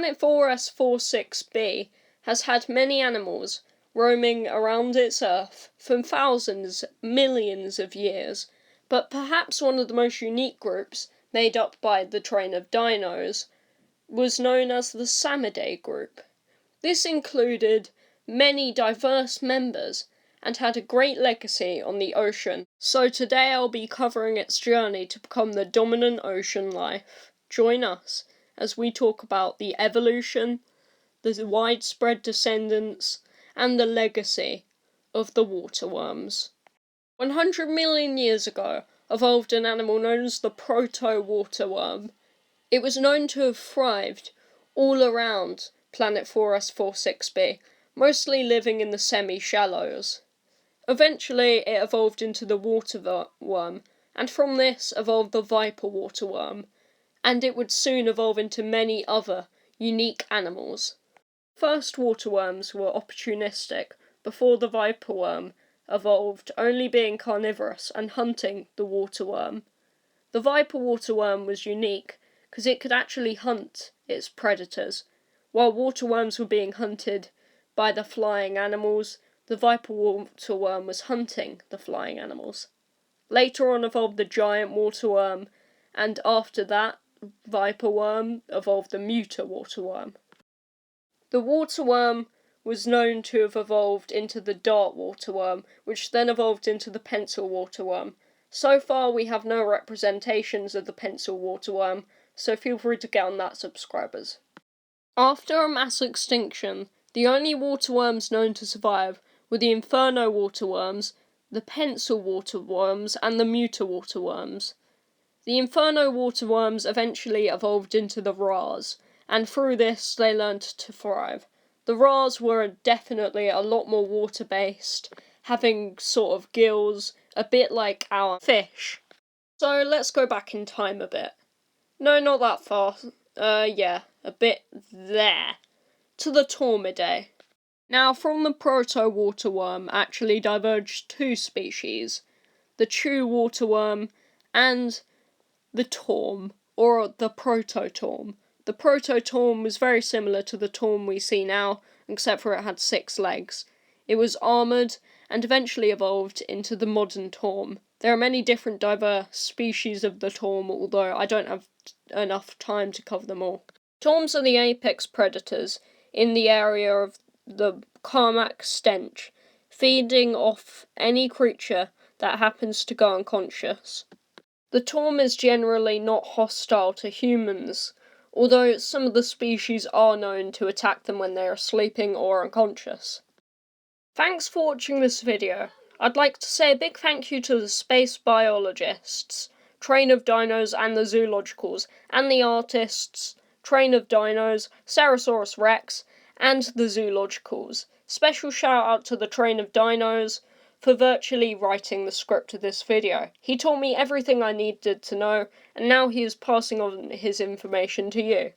Planet 4S46b has had many animals roaming around its Earth for thousands, millions of years, but perhaps one of the most unique groups, made up by the train of dinos, was known as the Samidae group. This included many diverse members and had a great legacy on the ocean, so today I'll be covering its journey to become the dominant ocean life. Join us as we talk about the evolution, the widespread descendants, and the legacy of the water worms. 100 million years ago evolved an animal known as the proto-water worm. It was known to have thrived all around Planet 4S46b, mostly living in the semi-shallows. Eventually it evolved into the water worm, and from this evolved the viper water worm, and it would soon evolve into many other unique animals. First water worms were opportunistic, before the viper worm evolved, only being carnivorous and hunting the water worm. The viper water worm was unique because it could actually hunt its predators. While water worms were being hunted by the flying animals, the viper water worm was hunting the flying animals. Later on evolved the giant water worm, and after that viper worm evolved the muta water worm. The water worm was known to have evolved into the dart water worm, which then evolved into the pencil water worm. So far we have no representations of the pencil water worm, so feel free to get on that, subscribers. After a mass extinction, the only water worms known to survive were the inferno water worms, the pencil water worms, and the muta water worms. The inferno water worms eventually evolved into the Ras, and through this they learned to thrive. The Ras were definitely a lot more water-based, having sort of gills, a bit like our fish. So let's go back in time a bit. No, not that far. A bit there. To the Tormidae. Now, from the proto-water worm actually diverged two species. The true water worm and the torm, or the prototorm. The prototorm was very similar to the torm we see now, except for it had 6 legs. It was armoured, and eventually evolved into the modern torm. There are many different diverse species of the torm, although I don't have enough time to cover them all. Torms are the apex predators in the area of the Carmack stench, feeding off any creature that happens to go unconscious. The torm is generally not hostile to humans, although some of the species are known to attack them when they are sleeping or unconscious. Thanks for watching this video. I'd like to say a big thank you to the space biologists, Train of Dinos and the Zoologicals, and the artists, Train of Dinos, Sarahsaurus Rex, and the Zoologicals. Special shout out to the Train of Dinos for virtually writing the script of this video. He taught me everything I needed to know, and now he is passing on his information to you.